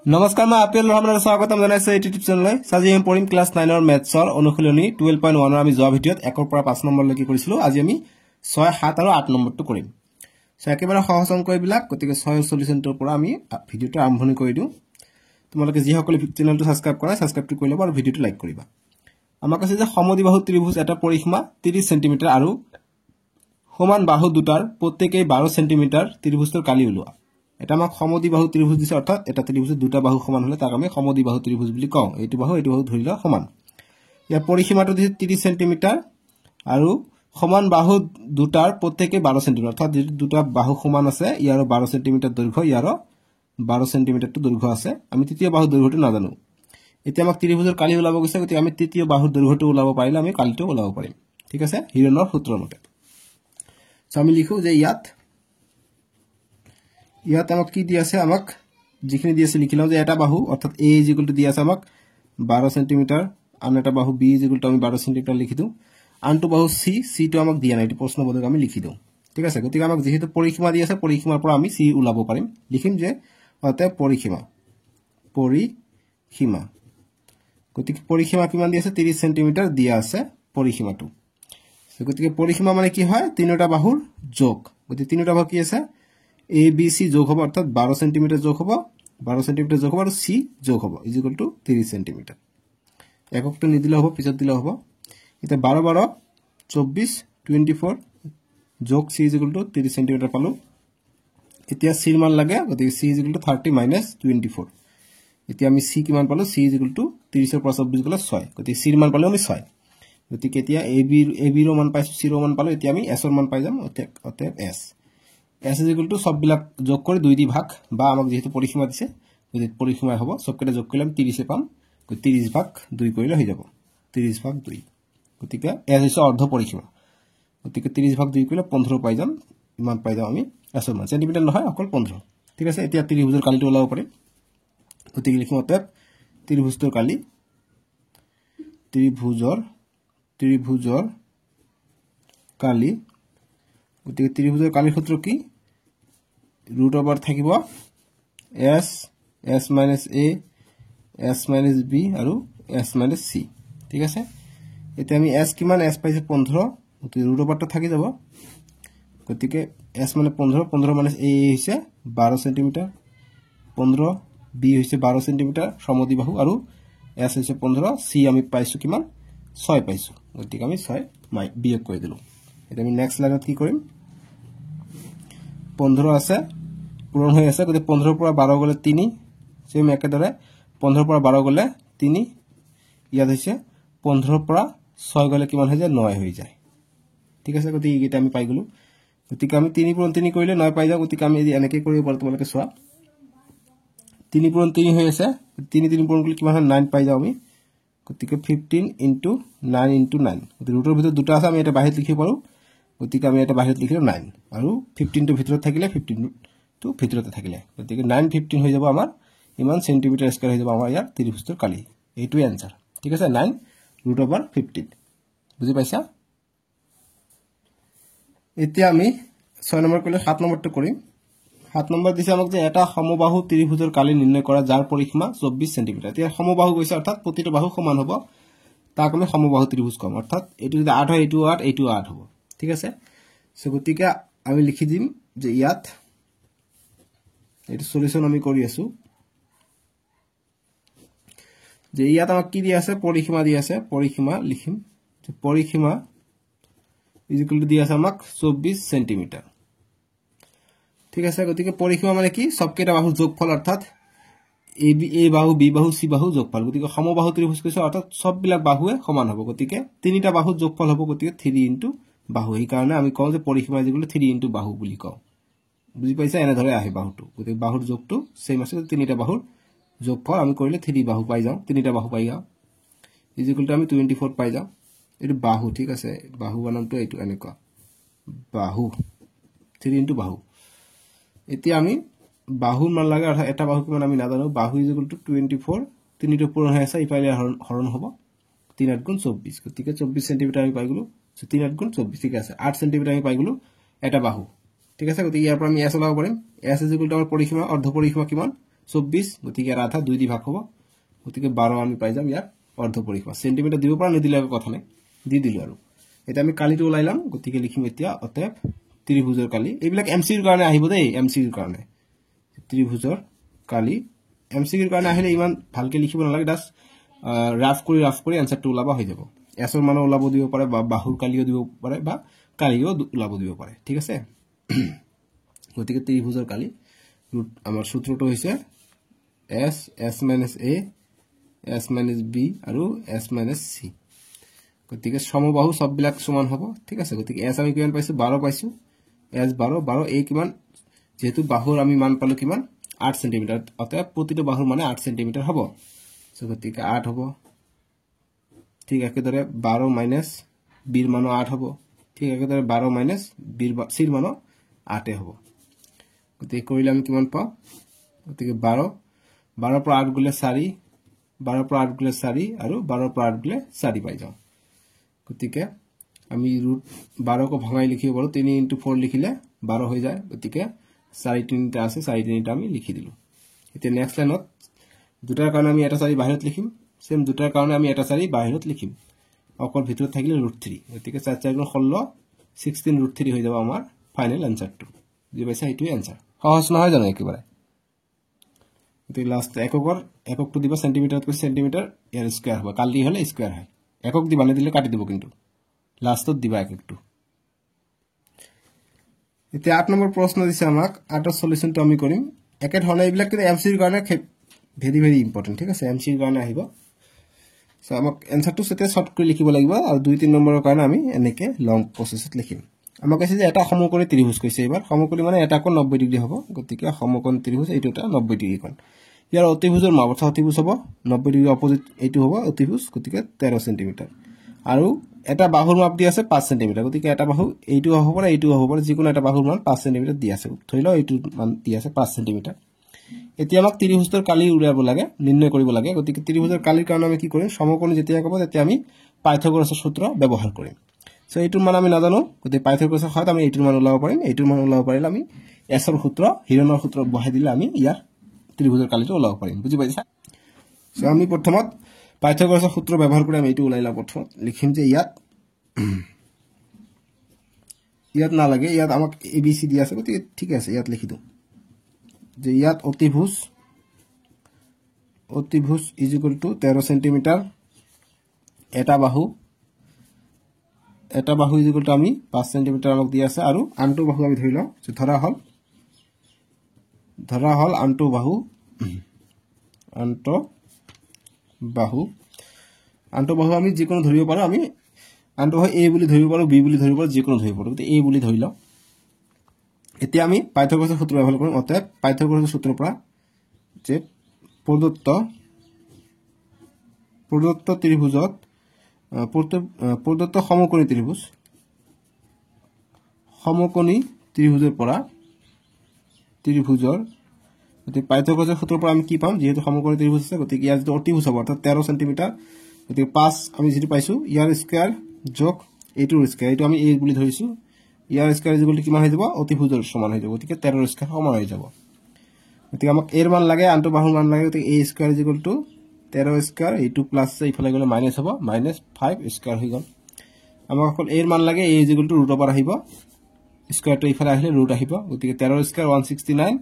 নমস্কাৰ মই আপেল ৰহমানৰ স্বাগতম জনাইছো এই ইউটিউব চেনেললৈ আজি আমি পঢ়িম ক্লাছ 9 ৰ মেথছৰ অনুশীলনী 12.1 ৰ আমি যোৱা ভিডিঅ'ত 1 ৰ পৰা 5 নম্বৰলৈকে কৰিছিলো আজি আমি 6 7 আৰু 8 নম্বৰটো কৰিম সো একেবাৰে সহজ অংক এইবিলাক গতিকে 6 সলিউশনটোৰ পৰা আমি ভিডিঅ'টো আৰম্ভণি কৰি দিও তোমালোকে যি সকলে চেনেলটো সাবস্ক্ৰাইব কৰা সাবস্ক্ৰাইবটো কৰি লবা আৰু ভিডিঅ'টো লাইক কৰিবা আমাক আছে যে সমদ্বিবাহু ত্ৰিভুজ এটা পৰিসীমা 30 সেমি আৰু সমান বাহু দুটাৰ প্ৰত্যেকই 12 সেমি ত্ৰিভুজৰ কালি উলোৱা এটা আমাক সমদ্বিবাহু ত্ৰিভুজ দিছে অৰ্থাৎ এটা ত্ৰিভুজৰ দুটা বাহু সমান হলে তাক আমি সমদ্বিবাহু ত্ৰিভুজ বুলি কওঁ এইটো বাহু ধৰিলা সমান ইয়াৰ পৰিসীমাটো দিছে 30 সেমি আৰু সমান বাহু দুটাৰ প্ৰত্যেকই 12 সেমি অৰ্থাৎ দুটা বাহু সমান আছে ইয়াৰ 12 সেমি দৈৰ্ঘ্য ইয়াৰ 12 সেমি দৈৰ্ঘ্য আছে আমি তৃতীয় বাহু দৈৰ্ঘ্যটো নাজানো এতিয়া আমাক ত্ৰিভুজৰ কালি উলাব গৈছে গতি আমি তৃতীয় বাহুৰ দৈৰ্ঘ্যটো উলাব পাৰিলে আমি কালিটো উলাব পাৰিম ঠিক আছে হিৰনৰ সূত্ৰৰ মতে সো আমি লিখো যে ইয়াত আমাক কি দিয়া আছে আমাক যিখিনি দিয়া আছে লিখিলাম যে এটা বাহু অৰ্থাৎ a দিয়া আছে আমাক 12 সেমি আন এটা বাহু b আমি 12 সেমি লিখি দিও আনটো বাহু c টো আমাক দিয়া নাই এটো প্ৰশ্ন বোধক আমি লিখি দিও ঠিক আছে গতিকে আমাক যেহেতু পৰিসীমা দিয়া আছে পৰিসীমাৰ পৰা আমি c উলাব পাৰিম লিখিম যে অতএব পৰিসীমা গতিকে পৰিসীমা কিমান দিয়া আছে 30 সেমি দিয়া আছে পৰিসীমাটো গতিকে পৰিসীমা মানে কি হয় তিনিটা বাহুৰ যোগ গতিকে তিনিটা বাহু কি আছে a b c যোগ হ'ব অৰ্থাৎ 12 সেমি যোগ হ'ব 12 সেমি যোগ হ'ব আৰু c যোগ হ'ব = 30 সেমি এককটো নিদিলে হ'ব পিছত দিলে হ'ব এটা 12 12 24 24 যোগ c = 30 সেমি পালো এতিয়া c ৰ মান লাগে গতিকে c = 30 - 24 এতিয়া আমি c কিমান পালো c = 30 ৰ পৰা 24 গলে 6 গতিকে c ৰ মান পালো আমি 6 গতিকে এতিয়া ab ৰ মান পাইছো c ৰ মান পালো এতিয়া আমি s ৰ মান পাই যাম অতএব s = সব বিলাক যোগ কৰি 2 দি ভাগ বা আমাক যেহেতু পৰিসীমা দিছে যদি পৰিসীমা হ'ব সবকেটা যোগ কৰিলে 30 এ পাম 30 ভাগ 2 কৰিলে হৈ যাব 30 ভাগ 2 গতিকে s হৈছে অৰ্ধ পৰিসীমা গতিকে 30 ভাগ 2 কৰিলে 15 পাই যাম ইমান পাই যাম আমি s ৰ মান সেন্টিমিটাৰ নহয় অকল 15 ঠিক আছে এতিয়া ত্ৰিভুজৰ কালিটো ওলাব পাৰিম গতিকে লিখিম অতএব ত্ৰিভুজৰ কালি ত্ৰিভুজৰ কালি গতিকে ত্ৰিভুজৰ কালিৰ সূত্ৰ কি √ থাকিব s s - a s - b আৰু s - c ঠিক আছে এতিয়া আমি s কিমান s পাইছে 15 গতিকে √ থাকি যাব গতিকে s মানে 15 15 - a হৈছে 12 সেমি 15 b হৈছে 12 সেমি সমদ্বিবাহু আৰু s হৈছে 15 c আমি পাইছো কিমান 6 পাইছো গতিকে আমি 6 বিয়োগ কৰি দিলো এতিয়া আমি নেক্সট লাইনত কি কৰিম 15 আছে পূৰণ হৈ আছে গতিকে 15 পৰা 12 গলে 3 সেম একেদৰে 15 পৰা 12 গলে 3 ইয়াত হৈছে 15 পৰা 6 গলে কিমান হৈ যায় 9 হৈ যায় ঠিক আছে গতিকে এটা আমি পাই গলো গতিকে আমি 3 পূৰণ 3 কৰিলে 9 পাই যাও গতিকে আমি এনেকৈ কৰিব পাৰো তোমালোকে চোৱা 3 পূৰণ 3 হৈ আছে 3 পূৰণ কৰিলে কিমান হয় 9 পাই যাও আমি গতিকে 15 * 9 * 9 গতিকে ৰুটৰ ভিতৰত দুটা আছে আমি এটা বাহিৰত লিখিব পাৰো গতিকে আমি এটা বাহিৰত লিখিলো 9 আৰু 15 টো ভিতৰত থাকিলে 15 টো ভিতৰতে থাকিলে গতিকে 9 15 হৈ যাব আমাৰ ইমান সেন্টিমিটাৰ স্কয়াৰ হৈ যাব আমাৰ ইয়াৰ ত্ৰিভুজৰ কালি এইটোই आंसर ঠিক আছে 9 √15 বুজি পাইছা এতিয়া আমি 6 নম্বৰ কৰিলে 7 নম্বৰটো কৰিম 7 নম্বৰ দিছে আমাক যে এটা সমবাহু ত্ৰিভুজৰ কালি নিৰ্ণয় কৰা যাৰ পৰিসীমা 24 সেমি এতিয়া সমবাহু কৈছে অৰ্থাৎ প্ৰতিটো বাহু সমান হ'ব তাক আমি সমবাহু ত্ৰিভুজ কম অৰ্থাৎ এটো যদি 8 হয় এটো 8 এটো 8 হ'ব ঠিক আছে সো গতিকে আমি লিখি দিম যে ইয়াত এটো সলিউশন আমি কৰি আছো যে ইয়াত আমাক কি দিয়া আছে পৰিসীমা দিয়া আছে পৰিসীমা লিখিম যে পৰিসীমা = দিয়া আছে আমাক 24 সেমি ঠিক আছে গতিকে পৰিসীমা মানে কি সবকেটা বাহুৰ যোগফল অৰ্থাৎ a বাহু b বাহু c বাহু যোগফল গতিকে সমবাহু ত্ৰিভুজ কৈছে অৰ্থাৎ সব বিলাক বাহুৱে সমান হ'ব গতিকে তিনিটা বাহুৰ যোগফল হ'ব গতিকে 3 * বাহু এই কাৰণে আমি কওঁ যে পৰিসীমা = 3 * বাহু বুলি কওঁ বুজি পাইছা এনে ধৰে আহে বাহুটো গতিকে বাহুৰ যোগটো সেম আছে তিনিটা বাহুৰ যোগফল আমি কৰিলে 3 বাহু পাই যাও তিনিটা বাহু পাই যাও = আমি 24 পাই যাও এটো বাহু ঠিক আছে বাহু বনামটো এইটো এনেকুৱা বাহু 3 * বাহু এতিয়া আমি বাহুৰ মান লাগে অৰ্থাৎ এটা বাহু কিমান আমি নাজানো বাহু = 24 তিনিটো পূৰণ হৈ আছে ইফালে হৰণ হ'ব 3 * 24 গতিকে 24 সেমি আমি পাই গলো 3 * 24 ঠিক আছে 8 সেমি আমি পাই গলো এটা বাহু ঠিক আছে গতিকে ইয়াৰ পৰা আমি s ওলাব পাৰিম s = আমাৰ পৰিসীমা অৰ্ধ পৰিসীমা কিমান 24 গতিকে ইয়াৰ আধা 2 দি ভাগ হ'ব গতিকে 12 আমি পাই যাম ইয়াৰ অৰ্ধ পৰিসীমা সেন্টিমিটাৰ দিব পৰা নিদিলে কথা নাই দি দিলো আৰু এটা আমি কালিটো ওলাইলাম গতিকে লিখিম এতিয়া অতএব ত্ৰিভুজৰ কালি এইবিলাক এমসিৰ কাৰণে আহিব দেই এমসিৰ কাৰণে ত্ৰিভুজৰ কালি এমসিৰ কাৰণে আহিলে ইমান ভালকে লিখিব নালাগে দাস ৰাফ কৰি আনসাৰটো ওলাবা হৈ যাব এছৰ মান ওলাব দিব পাৰে বা বাহুৰ কালিও দিব পাৰে বা কালিও ওলাব দিব পাৰে ঠিক আছে গতিকে ত্ৰিভুজৰ কালি আমাৰ সূত্ৰটো হৈছে s s - a s - b আৰু s - c গতিকে সমবাহু সববিলাক সমান হ'ব ঠিক আছে গতিকে s আমি কিমান পাইছো 12 পাইছো s 12 a কিমান যেহেতু বাহুৰ আমি মান পালো কিমান 8 সেন্টিমিটাৰ অতএব প্ৰতিটো বাহুৰ মানে 8 সেন্টিমিটাৰ হ'ব সো গতিকে 8 হ'ব ঠিক একেদৰে 12 মাইনাস b ৰ মান 8 হ'ব ঠিক একেদৰে 12 মাইনাস b c ৰ মান 8 হ'ব গতিকে কৰিলে আমি কিমান পাও গতিকে 12 পৰা 8 গলে 4 12 পৰা 8 গলে 4 আৰু 12 পৰা 8 গলে 4 পাই যাও গতিকে আমি ৰুট 12 কো ভাঙাই লিখিব পাৰো 3 * 4 লিখিলে 12 হৈ যায় গতিকে 4 3টা আছে 4 3টা আমি লিখি দিলো এতিয়া নেক্সট লাইনত দুটাৰ কাৰণে আমি এটা 4 বাহিৰত লিখিম সেম দুটাৰ কাৰণে আমি এটা 4 বাহিৰত লিখিম অকল ভিতৰত থাকিলে √3 গতিকে 4 4 গুণ 16 16 √3 হৈ যাব আমাৰ ফাইনাল আনসাৰটো যে পাইছা এইটোই আনসাৰ সহজ নহয় জানো একেবাৰে গতিকে লাস্ট এককটো দিবা সেন্টিমিটাৰত কৈ সেন্টিমিটাৰ ইয়াৰ স্কয়াৰ হ'ব কালি হলে স্কয়াৰ হয় একক দিবা না দিলে কাটি দিব কিন্তু লাস্টত দিবা এককটো এতিয়া 8 নম্বৰ প্ৰশ্ন দিছে আমাক 8ৰ সলিউশনটো আমি কৰিম একে ধৰণে এইবিলাক কিন্তু এমসিৰ কাৰণে ভেৰি ভেৰি ইম্পৰ্টেন্ট ঠিক আছে এমসিৰ কাৰণে আহিব সো আমাক আনসাৰটো সেতে শৰ্ট কৰি লিখিব লাগিব আৰু 2 3 নম্বৰৰ কাৰণে আমি এনেকে লং প্ৰসেসত লিখিম আমাক কৈছে যে এটা সমকোণী ত্ৰিভুজ কৈছে এবাৰ সমকোণী মানে এটা কোণ 90 ডিগ্ৰী হ'ব গতিকে সমকোণী ত্ৰিভুজ এইটো এটা 90 ডিগ্ৰী কোণ ইয়াৰ অতিভুজৰ মাপথা অতিভুজ হ'ব 90 ডিগ্ৰী অপোজিট এইটো হ'ব অতিভুজ গতিকে 13 সেন্টিমিটাৰ আৰু এটা বাহুৰ মাপ দি আছে 5 সেন্টিমিটাৰ গতিকে এটা বাহু এইটো হ'ব পাৰে এইটো হ'ব পাৰে যিকোনো এটা বাহুৰ মান 5 সেন্টিমিটাৰ দি আছে ধৰি লও এইটো মান দি আছে 5 সেন্টিমিটাৰ এতিয়া আমাক ত্ৰিভুজৰ কালি উলিয়াব লাগে নিৰ্ণয় কৰিব লাগে গতিকে ত্ৰিভুজৰ কালিৰ কাৰণে আমি কি কৰিম সমকোণী যেতিয়া ক'ব তেতিয়া আমি পাইথাগোৰাছৰ সূত্ৰ ব্যৱহাৰ কৰিম সো এইটোৰ মান আমি নাজানো গতিকে পাইথাগোৰাছৰ সহায়ত আমি এইটোৰ মান ওলাব পাৰিম এইটোৰ মান ওলাব পাৰিলে আমি এছৰ সূত্ৰ হিৰণৰ সূত্ৰ বহাই দিলে আমি ইয়াৰ ত্ৰিভুজৰ কালিটো ওলাব পাৰিম বুজি পাইছা সো আমি প্ৰথমত পাইথাগোৰাছৰ সূত্ৰ ব্যৱহাৰ কৰি আমি এইটো ওলাইলা প্ৰথমত লিখিম যে ইয়াত নালাগে ইয়াত আমাক abc দি আছে গতিকে ঠিক আছে ইয়াত লিখি দিও যে ইয়াত অতিভুজ ইজ ইকুয়াল টু 13 সেন্টিমিটার এটা বাহু ইজ ইকুয়াল টু আমি 5 সেন্টিমিটার আমাক দি আছে আৰু আনটো বাহু আমি ধৰি লও যে ধৰা হল আনটো বাহু আমি যিকোনো ধৰিব পাৰো আমি আনটো বাহু a বুলি ধৰিব পাৰো b বুলি ধৰিব পাৰো যিকোনো ধৰিব পাৰো গতিকে a বুলি ধৰি লও এতিয়া আমি পাইথাগোৰাছৰ সূত্ৰ ব্যৱহাৰ কৰিম অতএব পাইথাগোৰাছৰ সূত্ৰৰ পৰা যে প্ৰদত্ত ত্ৰিভুজত প্ৰদত্ত সমকোণী ত্ৰিভুজৰ পৰা ত্ৰিভুজৰ গতিকে পাইথাগোৰাছৰ সূত্ৰৰ পৰা আমি কি পাম যেহেতু সমকোণী ত্ৰিভুজ আছে গতিকে ইয়াৰ যে অতিভুজ হ'ব অৰ্থাৎ 13 সেন্টিমিটাৰ গতিকে 5 আমি যেটো পাইছো ইয়াৰ স্কয়াৰ যোগ এইটোৰ স্কয়াৰ এইটো আমি a বুলি ধৰিছো ইয়াৰ স্কয়াৰ ইজ ইকুয়াল টু কিমান হৈ যাব অতিভুজৰ সমান হৈ যাব গতিকে 13 ৰ স্কয়াৰ সমান হৈ যাব গতিকে আমাক a ৰ মান লাগে আনটো বাহুৰ মান লাগে গতিকে a square is equal to 13 square এইটো প্লাস ইফালে গলে মাইনাস হ'ব -5 স্কয়াৰ হৈ গল আমাক অকল a ৰ মান লাগে a is equal to root over আহিব স্কয়াৰটো ইফালে আহিলে ৰুট আহিব গতিকে 13 স্কয়াৰ 169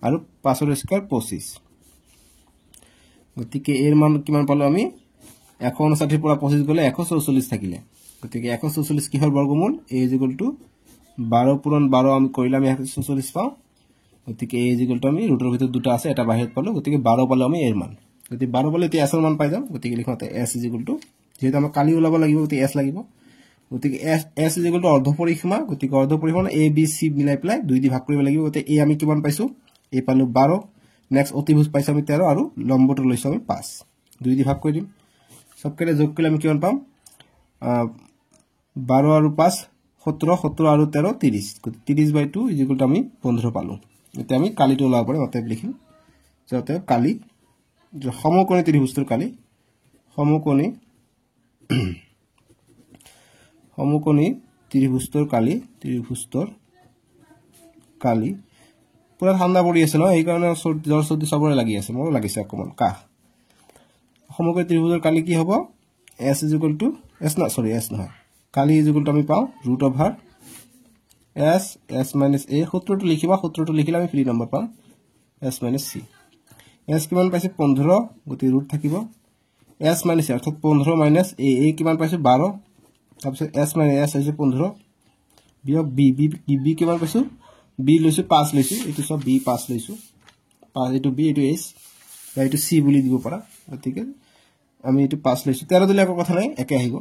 আৰু 5 ৰ স্কয়াৰ 25 গতিকে a ৰ মান কিমান পালো আমি 159 পৰা 25 গলে 144 থাকিলে গতিকে 144 কিহৰ বৰ্গমূল a ইজ ইকুয়াল টু 12 পূৰণ 12 আমি কৰিলে আমি 144 পাও গতিকে a ইজ ইকুয়াল টু আমি ৰুটৰ ভিতৰত দুটা আছে এটা বাহিৰত পালো গতিকে 12 পালো আমি a ৰ মান গতিকে 12 পালে এতিয়া s ৰ মান পাই যাম গতিকে লিখোতে s ইজ ইকুয়াল টু যেহেতু আমাক কালি ওলাব লাগিব গতিকে s লাগিব গতিকে s ইজ ইকুয়াল টু অৰ্ধ পৰিসীমা গতিকে অৰ্ধ পৰিসীমা a b c মিলাই পেলাই 2 দি ভাগ কৰিব লাগিব গতিকে a আমি কিমান পাইছো a পালো 12 নেক্সট অতিভুজ পাইছো আমি 13 আৰু লম্বটো লৈছো আমি 5 2 দি ভাগ কৰি দিম সবকেৰে যোগ কৰিলে আমি কিমান পাম 12 আৰু 5 17 17 আৰু 13 30 30/2 ইজ ইকুয়াল টু আমি 15 পালো এতিয়া আমি কালিটো ওলাব পাৰিম অতএব লিখিম যাতে কালি যে সমকোণী ত্ৰিভুজৰ কালি সমকোণী ত্ৰিভুজৰ কালি পুৰা ঠাণ্ডা পৰি আছে ন এইকাৰণে জ্বৰ চৰ্দি সবৰে লাগি আছে মোৰো লাগিছে অকমান কাহ সমগ্ৰ ত্ৰিভুজৰ কালি কি হ'ব s s নহয় কালি আমি পাওঁ √/ s - a সূত্ৰটো লিখিবা সূত্ৰটো লিখিলে আমি ফ্ৰী নম্বৰ পাম s - c s কিমান পাইছে 15 গতি ৰুট থাকিব s - c অৰ্থাৎ 15 - a কিমান পাইছে 12 তাৰপিছত s - s হৈছে 15 বিয়োগ b কিমান পাইছো b লৈছো 5 লৈছো এটো সব b 5 লৈছো 5 এটো b এটো s বা এটো c বুলি দিব পাৰা গতিকে আমি এটো 5 লৈছো 13 দিলে একো কথা নাই একে আহিব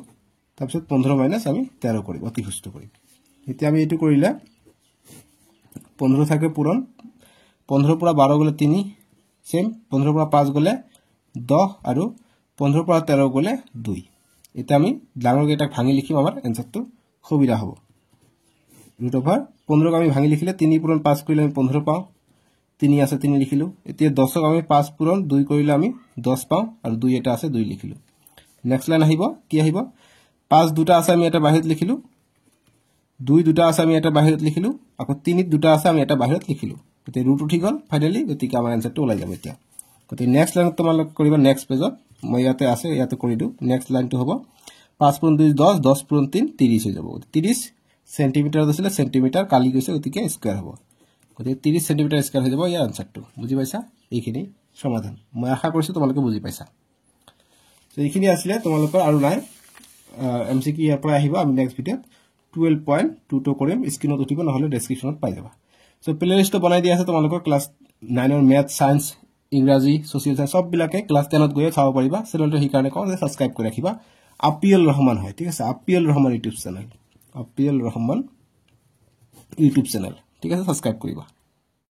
তাৰপিছত 15 - আমি 13 কৰিম অতি সুস্থ কৰিম এতিয়া আমি এটো কৰিলে 15 থাকে পূৰণ 15 পৰা 12 গলে 3 সেম 15 পৰা 5 গলে 10 আৰু 15 পৰা 13 গলে 2 এটা আমি ডাঙৰ কেইটা ভাঙি লিখিম আমাৰ এনসারটো সুবিধা হ'ব √/ 15 ক আমি ভাঙি লিখিলে 3 পূৰণ 5 কৰিলে আমি 15 পাওঁ 3 আছে 3 লিখিলো এতিয়া 10 ক আমি 5 পূৰণ 2 কৰিলে আমি 10 পাওঁ আৰু 2 এটা আছে 2 লিখিলো নেক্সট লাইন আহিব কি আহিব 5 দুটা আছে আমি এটা বাহিৰত লিখিলো 2 দুটা আছে আমি এটা বাহিৰত লিখিলো আকৌ 3 দুটা আছে আমি এটা বাহিৰত লিখিলো গতে ৰুট উঠি গল ফাইনালি গতিকে আমাৰ আনসাৰটো ওলাই যাব এতিয়া গতে নেক্সট লাইনত তোমালোক কৰিবা নেক্সট পেজত মই ইয়াতে আছে ইয়াতে কৰি দিও নেক্সট লাইনটো হ'ব 5 পূৰণ 2 10 10 পূৰণ 3 30 হৈ যাব 30 সেন্টিমিটার আছিল সেন্টিমিটার কালি গৈছে গতিকে স্কয়ার হ'ব গতিকে 30 সেন্টিমিটার স্কয়ার হৈ যাব ইয়াৰ আনসাৰটো বুজি পাইছা এইখিনি সমাধান মই আশা কৰিছো তোমালোকে বুজি পাইছা তো এইখিনি আছিল তোমালোকৰ আৰু নাই এমসিকিউ ইয়াৰ পৰা আহিব আমি নেক্সট ভিডিঅত 12.2 কৰিম স্ক্ৰিনত উঠিব নহলে ডেসক্ৰিপচনত পাই যাবা সো প্লেলিস্টটো বনাই দিয়া আছে তোমালোকৰ ক্লাস 9 ৰ ম্যাথ সায়েন্স ইংৰাজী সোশ্যাল সায়েন্স সব বিলাকে ক্লাস 10 ত গৈ চাব পাৰিবা চেনেলটো হি কাৰণে কওঁ যে সাবস্ক্ৰাইব কৰি ৰাখিবা আপিএল ৰহমান হয় ঠিক আছে আপিএল ৰহমান ইউটিউব চেনেল আপিএল ৰহমান ইউটিউব চেনেল ঠিক আছে সাবস্ক্ৰাইব কৰিবা